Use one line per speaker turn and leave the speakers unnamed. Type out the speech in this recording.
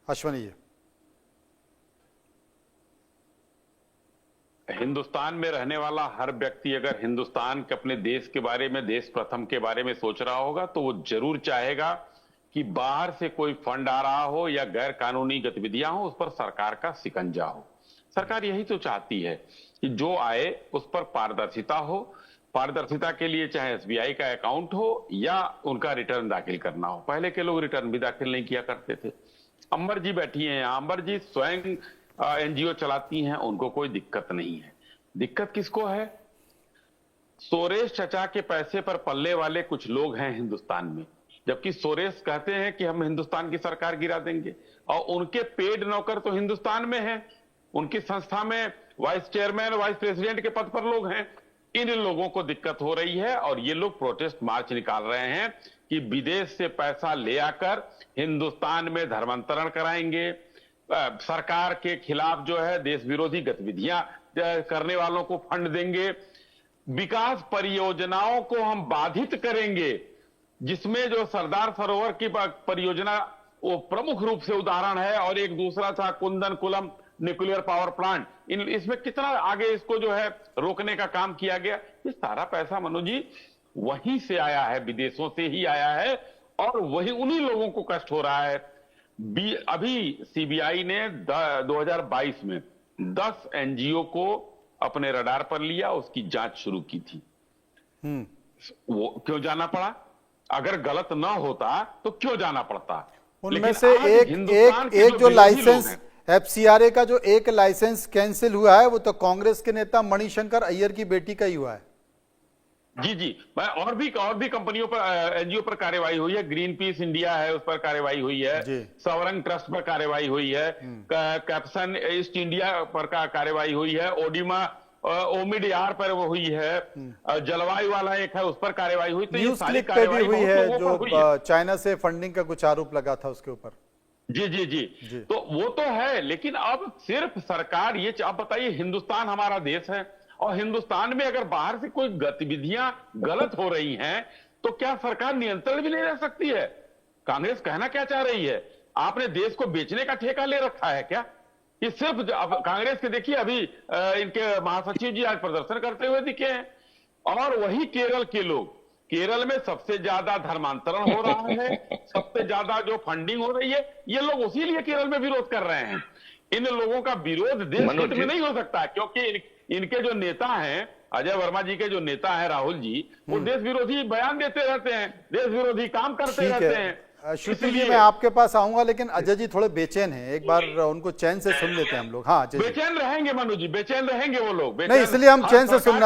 अश्वनी जी।
हिंदुस्तान में रहने वाला हर व्यक्ति अगर हिंदुस्तान के अपने देश के बारे में, देश प्रथम के बारे में सोच रहा होगा तो वो जरूर चाहेगा कि बाहर से कोई फंड आ रहा हो या गैर कानूनी गतिविधियां हो, उस पर सरकार का शिकंजा हो। सरकार यही तो चाहती है कि जो आए उस पर पारदर्शिता हो। पारदर्शिता के लिए चाहे एसबीआई का अकाउंट हो या उनका रिटर्न दाखिल करना हो। पहले के लोग रिटर्न भी दाखिल नहीं किया करते थे। अंबर जी बैठी हैं यहाँ, अंबर जी स्वयं एनजीओ चलाती हैं, उनको कोई दिक्कत नहीं है। दिक्कत किसको है? सोरेश चचा के पैसे पर पलने वाले कुछ लोग हैं हिंदुस्तान में, जबकि सोरेश कहते हैं कि हम हिंदुस्तान की सरकार गिरा देंगे और उनके पेड नौकर तो हिंदुस्तान में हैं। उनकी संस्था में वाइस चेयरमैन, वाइस प्रेसिडेंट के पद पर लोग हैं। इन लोगों को दिक्कत हो रही है और ये लोग प्रोटेस्ट मार्च निकाल रहे हैं कि विदेश से पैसा ले आकर हिंदुस्तान में धर्मांतरण कराएंगे, सरकार के खिलाफ जो है देश विरोधी गतिविधियां करने वालों को फंड देंगे, विकास परियोजनाओं को हम बाधित करेंगे, जिसमें जो सरदार सरोवर की परियोजना वो प्रमुख रूप से उदाहरण है और एक दूसरा था Kundan coulomb nuclear power plant. इसमें कितना आगे इसको जो है रोकने का काम किया गया। ये सारा पैसा मनोज जी वहीं से आया है, विदेशों से ही आया है और वही उन्हीं लोगों को कष्ट हो रहा है। अभी सीबीआई ने 2022 में 10 एनजीओ को अपने रडार पर लिया, उसकी जांच शुरू की थी। वो क्यों जाना पड़ा? अगर गलत ना होता तो क्यों जाना पड़ता?
उनमें से एक जो लाइसेंस एफसीआरए का जो एक लाइसेंस कैंसिल हुआ है वो तो कांग्रेस के नेता मणिशंकर अय्यर की बेटी का ही हुआ है।
जी जी, और भी कंपनियों पर, एनजीओ पर कार्रवाई हुई है। ग्रीन पीस इंडिया है, उस पर कार्रवाई हुई है। सवरंग ट्रस्ट पर कार्रवाई हुई है। कैप्सन ईस्ट इंडिया पर कार्रवाई हुई है। ओडिमा ओमिडीआर पर वो हुई है। जलवायु वाला एक है, उस पर कार्रवाई हुई। तो ये सारी कार्रवाई हुई है
जो चाइना से फंडिंग का कुछ आरोप लगा था उसके ऊपर।
जी जी जी जी, तो वो तो है, लेकिन अब सिर्फ सरकार ये, आप बताइए, हिंदुस्तान हमारा देश है और हिंदुस्तान में अगर बाहर से कोई गतिविधियां गलत हो रही हैं तो क्या सरकार नियंत्रण भी नहीं रह सकती है? कांग्रेस कहना क्या चाह रही है? आपने देश को बेचने का ठेका ले रखा है क्या? ये सिर्फ अब कांग्रेस के देखिए, अभी इनके महासचिव जी आज प्रदर्शन करते हुए दिखे हैं और वही केरल के लोग, केरल में सबसे ज्यादा धर्मांतरण हो रहा है, सबसे ज्यादा जो फंडिंग हो रही है, ये लोग उसी लिए केरल में विरोध कर रहे हैं। इन लोगों का विरोध देश हित में नहीं हो सकता क्योंकि इनके जो नेता हैं, अजय वर्मा जी के जो नेता हैं राहुल जी, वो देश विरोधी बयान देते रहते हैं, देश विरोधी काम करते रहते हैं।
श्रुति जी, मैं आपके पास आऊंगा, लेकिन अजय जी थोड़े बेचैन हैं, एक बार उनको चैन से सुन लेते हैं हम लोग। हाँ,
बेचैन रहेंगे मनोज जी, बेचैन रहेंगे वो लोग,
नहीं, इसलिए हम चैन से सुनना